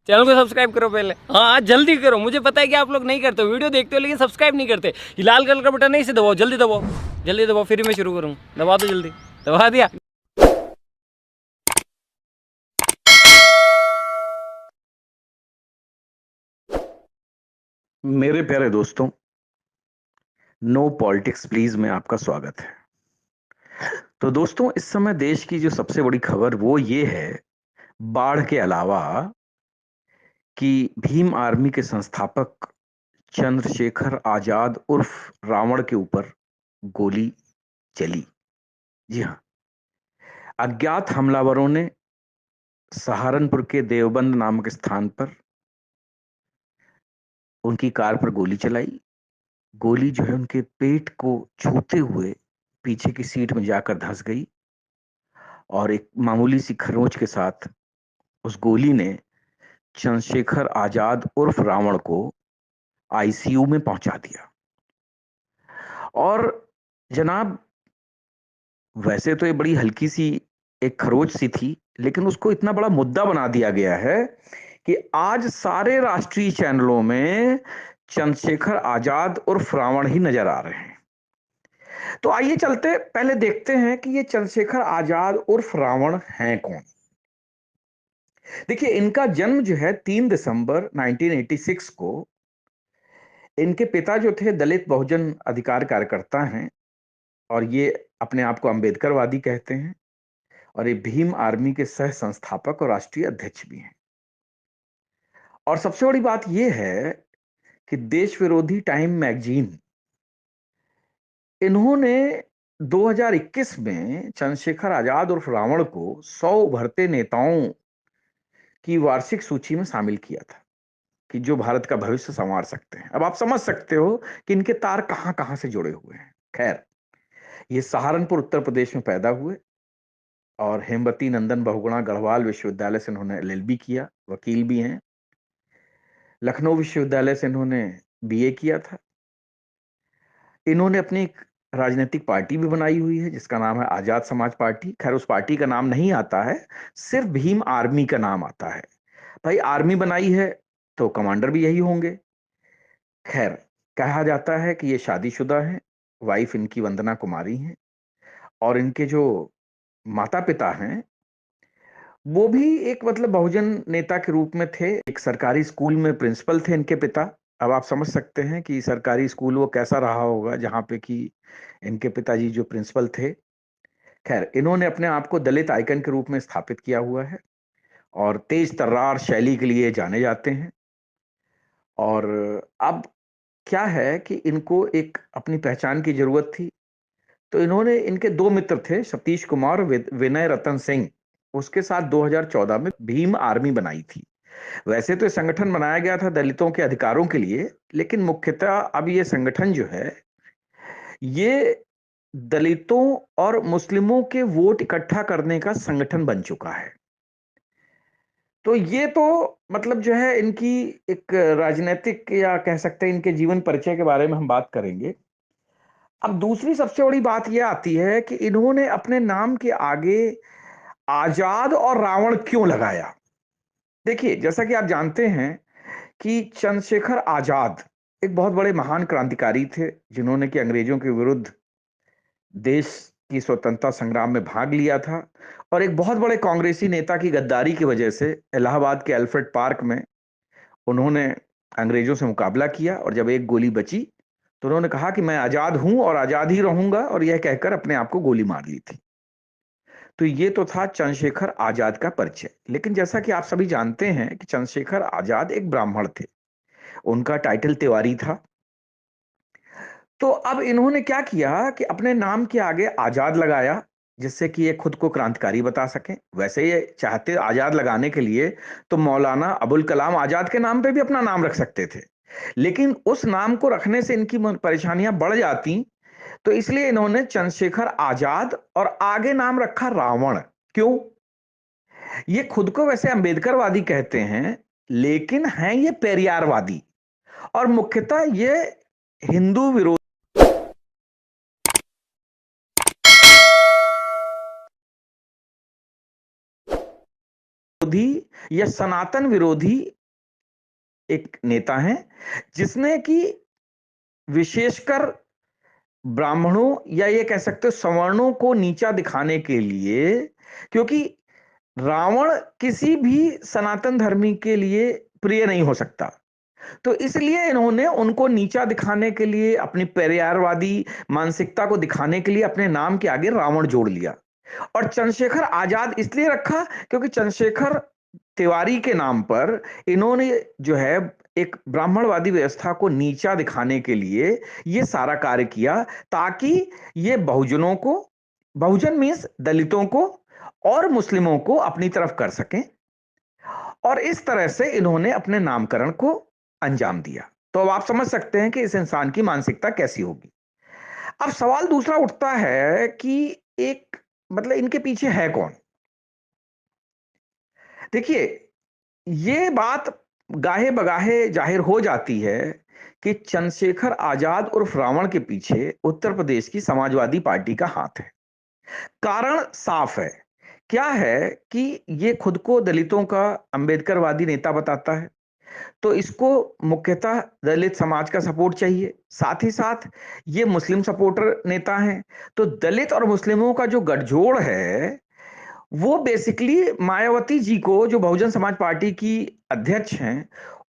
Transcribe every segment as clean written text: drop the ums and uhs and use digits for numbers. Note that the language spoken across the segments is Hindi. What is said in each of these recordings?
चैनल को सब्सक्राइब करो पहले। हाँ जल्दी करो, मुझे पता है कि आप लोग नहीं करते हो, वीडियो देखते हो लेकिन सब्सक्राइब नहीं करते। ये लाल कलर का बटन नहीं से दबाओ, जल्दी दबाओ, जल्दी दबाओ, फिर मैं शुरू करूँ। दबा दो जल्दी, दबा दिया। मेरे प्यारे दोस्तों, नो पॉलिटिक्स प्लीज में आपका स्वागत है। तो दोस्तों, इस समय देश की जो सबसे बड़ी खबर वो ये है, बाढ़ के अलावा, कि भीम आर्मी के संस्थापक चंद्रशेखर आजाद उर्फ रावण के ऊपर गोली चली। जी हाँ, अज्ञात हमलावरों ने सहारनपुर के देवबंद नामक स्थान पर उनकी कार पर गोली चलाई। गोली जो है उनके पेट को छूते हुए पीछे की सीट में जाकर धंस गई और एक मामूली सी खरोंच के साथ उस गोली ने चंद्रशेखर आजाद उर्फ रावण को आईसीयू में पहुंचा दिया। और जनाब, वैसे तो ये बड़ी हल्की सी एक खरोच सी थी, लेकिन उसको इतना बड़ा मुद्दा बना दिया गया है कि आज सारे राष्ट्रीय चैनलों में चंद्रशेखर आजाद उर्फ रावण ही नजर आ रहे हैं। तो आइए चलते पहले देखते हैं कि ये चंद्रशेखर आजाद उर्फ रावण हैं कौन। देखिए, इनका जन्म जो है 3 दिसंबर 1986 को, इनके पिता जो थे दलित बहुजन अधिकार कार्यकर्ता हैं और ये अपने आप को अंबेडकरवादी कहते हैं, और ये भीम आर्मी के सह संस्थापक और राष्ट्रीय अध्यक्ष भी हैं। और सबसे बड़ी बात यह है कि देश विरोधी टाइम मैगजीन, इन्होंने 2021 में चंद्रशेखर आजाद उर्फ रावण को 100 उभरते नेताओं की वार्षिक सूची में शामिल किया था कि जो भारत का भविष्य संवार सकते हैं। अब आप समझ सकते हो कि इनके तार कहां कहां से जुड़े हुए हैं। खैर, ये सहारनपुर उत्तर प्रदेश में पैदा हुए और हेमवती नंदन बहुगुणा गढ़वाल विश्वविद्यालय से इन्होंने एलएलबी किया, वकील भी हैं। लखनऊ विश्वविद्यालय से इन्होंने बीए किया था। इन्होंने अपनी एक राजनीतिक पार्टी भी बनाई हुई है जिसका नाम है आजाद समाज पार्टी। खैर, उस पार्टी का नाम नहीं आता है, सिर्फ भीम आर्मी का नाम आता है। भाई, आर्मी बनाई है तो कमांडर भी यही होंगे। खैर, कहा जाता है कि ये शादीशुदा हैं, वाइफ इनकी वंदना कुमारी हैं, और इनके जो माता पिता हैं वो भी एक मतलब बहुजन नेता के रूप में थे। एक सरकारी स्कूल में प्रिंसिपल थे इनके पिता। अब आप समझ सकते हैं कि सरकारी स्कूल वो कैसा रहा होगा जहां पे कि इनके पिताजी जो प्रिंसिपल थे। खैर, इन्होंने अपने आप को दलित आइकन के रूप में स्थापित किया हुआ है और तेज तर्रार शैली के लिए जाने जाते हैं। और अब क्या है कि इनको एक अपनी पहचान की जरूरत थी, तो इन्होंने, इनके दो मित्र थे, सतीश कुमार और विनय रतन सिंह, उसके साथ 2014 में भीम आर्मी बनाई थी। वैसे तो ये संगठन बनाया गया था दलितों के अधिकारों के लिए, लेकिन मुख्यतः अब ये संगठन जो है ये दलितों और मुस्लिमों के वोट इकट्ठा करने का संगठन बन चुका है। तो ये तो मतलब जो है इनकी एक राजनीतिक, या कह सकते हैं इनके जीवन परिचय के बारे में हम बात करेंगे। अब दूसरी सबसे बड़ी बात यह आती है कि इन्होंने अपने नाम के आगे आजाद और रावण क्यों लगाया। देखिए, जैसा कि आप जानते हैं कि चंद्रशेखर आजाद एक बहुत बड़े महान क्रांतिकारी थे जिन्होंने कि अंग्रेजों के विरुद्ध देश की स्वतंत्रता संग्राम में भाग लिया था, और एक बहुत बड़े कांग्रेसी नेता की गद्दारी की वजह से इलाहाबाद के अल्फ्रेड पार्क में उन्होंने अंग्रेजों से मुकाबला किया, और जब एक गोली बची तो उन्होंने कहा कि मैं आजाद हूं और आजाद ही रहूंगा, और यह कहकर अपने आप को गोली मार ली थी। तो ये तो था चंद्रशेखर आजाद का परिचय। लेकिन जैसा कि आप सभी जानते हैं कि चंद्रशेखर आजाद एक ब्राह्मण थे, उनका टाइटल तिवारी था। तो अब इन्होंने क्या किया कि अपने नाम के आगे आजाद लगाया, जिससे कि ये खुद को क्रांतिकारी बता सकें। वैसे ये चाहते आजाद लगाने के लिए तो मौलाना अबुल कलाम आजाद के नाम पे भी अपना नाम रख सकते थे, लेकिन उस नाम को रखने से इनकी परेशानियां बढ़ जाती, तो इसलिए इन्होंने चंद्रशेखर आजाद और आगे नाम रखा रावण। क्यों? ये खुद को वैसे अंबेडकरवादी कहते हैं, लेकिन हैं ये पेरियारवादी, और मुख्यतः ये हिंदू विरोधी विरोधी या सनातन विरोधी एक नेता हैं, जिसने कि विशेषकर ब्राह्मणों या ये कह सकते हो सवर्णों को नीचा दिखाने के लिए, क्योंकि रावण किसी भी सनातन धर्मी के लिए प्रिय नहीं हो सकता, तो इसलिए इन्होंने उनको नीचा दिखाने के लिए, अपनी परिवारवादी मानसिकता को दिखाने के लिए अपने नाम के आगे रावण जोड़ लिया। और चंद्रशेखर आजाद इसलिए रखा क्योंकि चंद्रशेखर तिवारी के नाम पर इन्होंने जो है एक ब्राह्मणवादी व्यवस्था को नीचा दिखाने के लिए ये सारा कार्य किया, ताकि ये बहुजनों को, बहुजन मीन्स दलितों को और मुस्लिमों को अपनी तरफ कर सकें, और इस तरह से इन्होंने अपने नामकरण को अंजाम दिया। तो अब आप समझ सकते हैं कि इस इंसान की मानसिकता कैसी होगी। अब सवाल दूसरा उठता है कि एक मतलब इनके पीछे है कौन। देखिए, ये बात गाहे बगाहे जाहिर हो जाती है कि चंद्रशेखर आजाद उर्फ रावण के पीछे उत्तर प्रदेश की समाजवादी पार्टी का हाथ है। कारण साफ है, क्या है कि ये खुद को दलितों का अंबेडकरवादी नेता बताता है, तो इसको मुख्यतः दलित समाज का सपोर्ट चाहिए। साथ ही साथ ये मुस्लिम सपोर्टर नेता हैं, तो दलित और मुस्लिमों का जो गठजोड़ है वो बेसिकली मायावती जी को, जो बहुजन समाज पार्टी की अध्यक्ष हैं,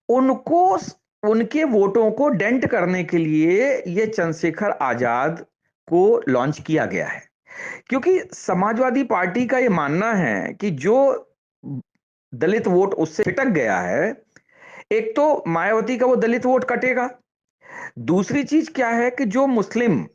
उनको, उनके वोटों को डेंट करने के लिए ये चंद्रशेखर आजाद को लॉन्च किया गया है। क्योंकि समाजवादी पार्टी का ये मानना है कि जो दलित वोट उससे छिटक गया है, एक तो मायावती का वो दलित वोट कटेगा, दूसरी चीज क्या है कि जो मुस्लिम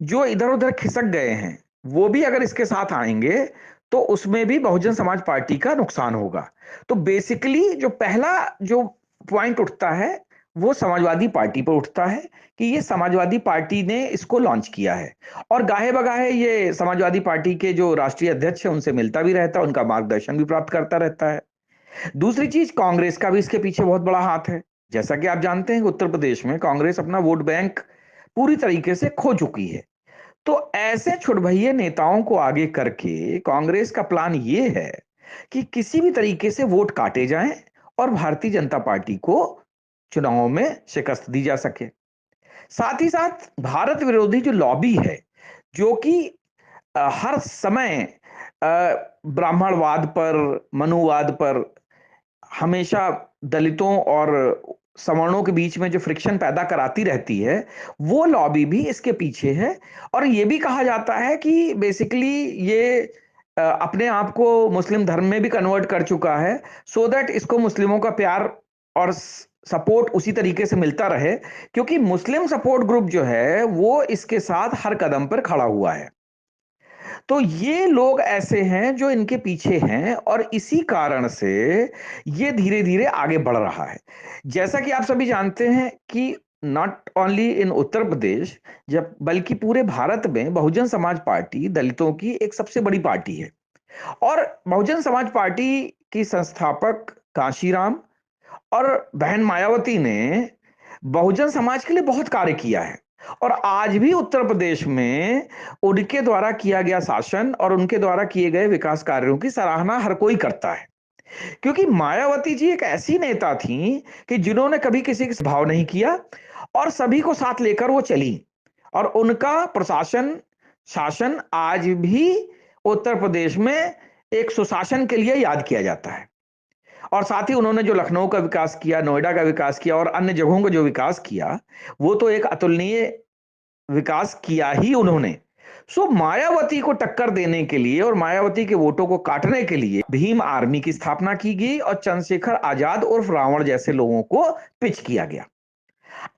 जो इधर उधर खिसक गए हैं वो भी अगर इसके साथ आएंगे तो उसमें भी बहुजन समाज पार्टी का नुकसान होगा। तो बेसिकली जो पहला जो पॉइंट उठता है वो समाजवादी पार्टी पर उठता है कि ये समाजवादी पार्टी ने इसको लॉन्च किया है, और गाहे बगाहे ये समाजवादी पार्टी के जो राष्ट्रीय अध्यक्ष है उनसे मिलता भी रहता है, उनका मार्गदर्शन भी प्राप्त करता रहता है। दूसरी चीज, कांग्रेस का भी इसके पीछे बहुत बड़ा हाथ है। जैसा कि आप जानते हैं कि उत्तर प्रदेश में कांग्रेस अपना वोट बैंक पूरी तरीके से खो चुकी है। तो ऐसे छुटभइये नेताओं को आगे करके कांग्रेस का प्लान ये है कि किसी भी तरीके से वोट काटे जाएं और भारतीय जनता पार्टी को चुनावों में शिकस्त दी जा सके। साथ ही साथ भारत विरोधी जो लॉबी है, जो कि हर समय ब्राह्मणवाद पर, मनुवाद पर, हमेशा दलितों और सवर्णों के बीच में जो फ्रिक्शन पैदा कराती रहती है, वो लॉबी भी इसके पीछे है। और ये भी कहा जाता है कि बेसिकली ये अपने आप को मुस्लिम धर्म में भी कन्वर्ट कर चुका है, सो दैट इसको मुस्लिमों का प्यार और सपोर्ट उसी तरीके से मिलता रहे, क्योंकि मुस्लिम सपोर्ट ग्रुप जो है वो इसके साथ हर कदम पर खड़ा हुआ है। तो ये लोग ऐसे हैं जो इनके पीछे हैं, और इसी कारण से ये धीरे धीरे आगे बढ़ रहा है। जैसा कि आप सभी जानते हैं कि not only in Uttar Pradesh, जब बल्कि पूरे भारत में बहुजन समाज पार्टी दलितों की एक सबसे बड़ी पार्टी है। और बहुजन समाज पार्टी की संस्थापक कांशीराम और बहन मायावती ने बहुजन समाज के लिए बहुत कार्य किया है, और आज भी उत्तर प्रदेश में उनके द्वारा किया गया शासन और उनके द्वारा किए गए विकास कार्यों की सराहना हर कोई करता है। क्योंकि मायावती जी एक ऐसी नेता थी कि जिन्होंने कभी किसी का भाव नहीं किया और सभी को साथ लेकर वो चली, और उनका प्रशासन, शासन आज भी उत्तर प्रदेश में एक सुशासन के लिए याद किया जाता है। और साथ ही उन्होंने जो लखनऊ का विकास किया, नोएडा का विकास किया और अन्य जगहों का जो विकास किया, वो तो एक अतुलनीय विकास किया ही उन्होंने। सो मायावती को टक्कर देने के लिए और मायावती के वोटों को काटने के लिए भीम आर्मी की स्थापना की गई और चंद्रशेखर आजाद उर्फ रावण जैसे लोगों को पिच किया गया।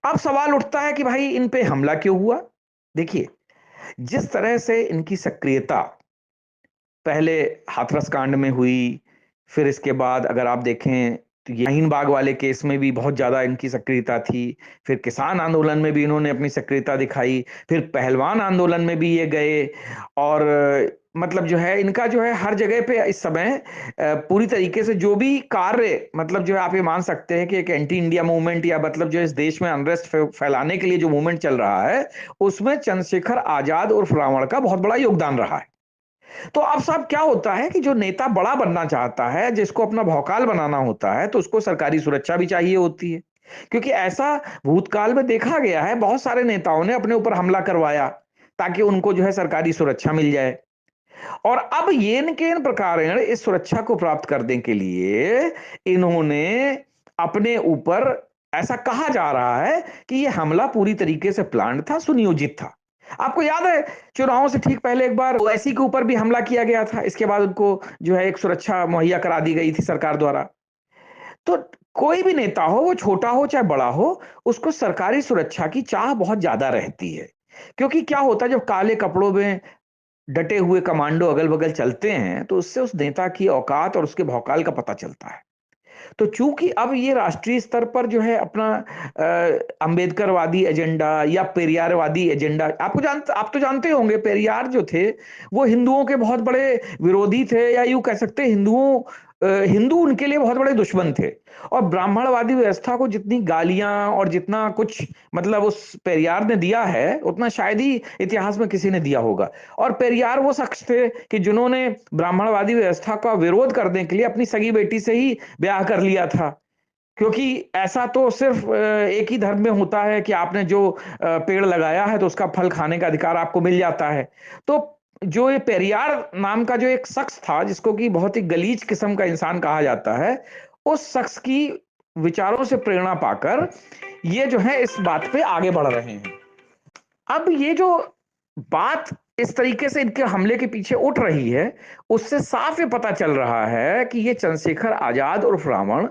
अब सवाल उठता है कि भाई इन पे हमला क्यों हुआ। देखिए, जिस तरह से इनकी सक्रियता पहले हाथरस कांड में हुई, फिर इसके बाद अगर आप देखें तो ये शाहीन बाग वाले केस में भी बहुत ज्यादा इनकी सक्रियता थी, फिर किसान आंदोलन में भी इन्होंने अपनी सक्रियता दिखाई, फिर पहलवान आंदोलन में भी ये गए, और मतलब जो है इनका जो है हर जगह पे इस समय पूरी तरीके से जो भी कार्य, मतलब जो है आप ये मान सकते हैं कि एक एंटी इंडिया मूवमेंट या मतलब जो इस देश में अनरेस्ट फैलाने के लिए जो मूवमेंट चल रहा है, उसमें चंद्रशेखर आजाद उर्फ रावण का बहुत बड़ा योगदान रहा है। तो अब साहब क्या होता है कि जो नेता बड़ा बनना चाहता है, जिसको अपना भौकाल बनाना होता है, तो उसको सरकारी सुरक्षा भी चाहिए होती है। क्योंकि ऐसा भूतकाल में देखा गया है, बहुत सारे नेताओं ने अपने ऊपर हमला करवाया ताकि उनको जो है सरकारी सुरक्षा मिल जाए। और अब येन केन प्रकारेण इस सुरक्षा को प्राप्त करने के लिए इन्होंने अपने ऊपर, ऐसा कहा जा रहा है कि यह हमला पूरी तरीके से प्लान था, सुनियोजित था। आपको याद है चुनावों से ठीक पहले एक बार ओवैसी के ऊपर भी हमला किया गया था, इसके बाद उनको जो है एक सुरक्षा मुहैया करा दी गई थी सरकार द्वारा। तो कोई भी नेता हो, वो छोटा हो चाहे बड़ा हो, उसको सरकारी सुरक्षा की चाह बहुत ज्यादा रहती है। क्योंकि क्या होता है, जब काले कपड़ों में डटे हुए कमांडो अगल-बगल चलते हैं, तो उससे उस नेता की औकात और उसके भौकाल का पता चलता है। तो चूंकि अब ये राष्ट्रीय स्तर पर जो है अपना अंबेडकरवादी एजेंडा या पेरियारवादी एजेंडा, आप तो जानते होंगे पेरियार जो थे वो हिंदुओं के बहुत बड़े विरोधी थे, या यूं कह सकते हैं हिंदू उनके लिए बहुत बड़े दुश्मन थे। और ब्राह्मणवादी व्यवस्था को जितनी गालियां और जितना कुछ मतलब उस पेरियार ने दिया है, उतना शायद ही इतिहास में किसी ने दिया होगा। और पेरियार वो शख्स थे कि जिन्होंने ब्राह्मणवादी व्यवस्था का विरोध करने के लिए अपनी सगी बेटी से ही ब्याह कर लिया था। क्योंकि ऐसा तो सिर्फ एक ही धर्म में होता है कि आपने जो पेड़ लगाया है तो उसका फल खाने का अधिकार आपको मिल जाता है। तो जो ये पेरियार नाम का जो एक शख्स था, जिसको कि बहुत ही गलीज किस्म का इंसान कहा जाता है, उस शख्स की विचारों से प्रेरणा पाकर ये जो है इस बात पे आगे बढ़ रहे हैं। अब ये जो बात इस तरीके से इनके हमले के पीछे उठ रही है, उससे साफ ये पता चल रहा है कि ये चंद्रशेखर आजाद उर्फ रावण,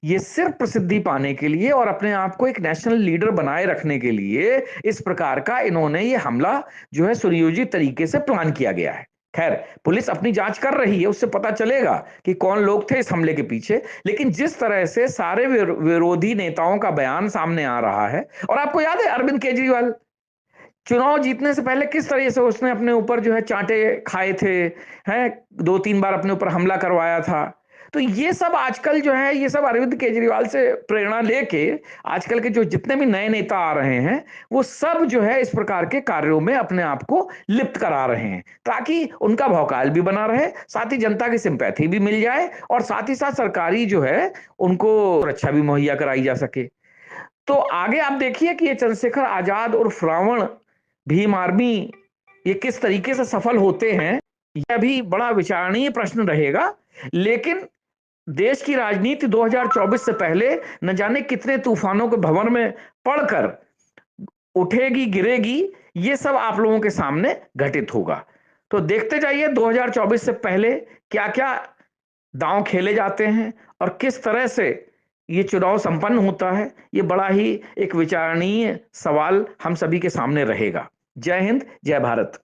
ये सिर्फ प्रसिद्धि पाने के लिए और अपने आप को एक नेशनल लीडर बनाए रखने के लिए इस प्रकार का इन्होंने ये हमला जो है सुनियोजित तरीके से प्लान किया गया है। खैर, पुलिस अपनी जांच कर रही है, उससे पता चलेगा कि कौन लोग थे इस हमले के पीछे। लेकिन जिस तरह से सारे विरोधी नेताओं का बयान सामने आ रहा है, और आपको याद है अरविंद केजरीवाल चुनाव जीतने से पहले किस तरह से उसने अपने ऊपर जो है चांटे खाए थे, हैं, 2-3 बार अपने ऊपर हमला करवाया था। तो ये सब आजकल जो है, ये सब अरविंद केजरीवाल से प्रेरणा लेके आजकल के जो जितने भी नए नेता आ रहे हैं, वो सब जो है इस प्रकार के कार्यों में अपने आप को लिप्त करा रहे हैं, ताकि उनका भौकाल भी बना रहे, साथ ही जनता की सिंपैथी भी मिल जाए, और साथ ही साथ सरकारी जो है उनको सुरक्षा भी मुहैया कराई जा सके। तो आगे आप देखिए कि ये चंद्रशेखर आजाद उर्फ रावण, भीम आर्मी, ये किस तरीके से सफल होते हैं, यह भी बड़ा विचारणीय प्रश्न रहेगा। लेकिन देश की राजनीति 2024 से पहले न जाने कितने तूफानों के भंवर में पड़कर उठेगी गिरेगी, ये सब आप लोगों के सामने घटित होगा। तो देखते जाइए 2024 से पहले क्या क्या दांव खेले जाते हैं और किस तरह से ये चुनाव संपन्न होता है। ये बड़ा ही एक विचारणीय सवाल हम सभी के सामने रहेगा। जय हिंद, जय भारत।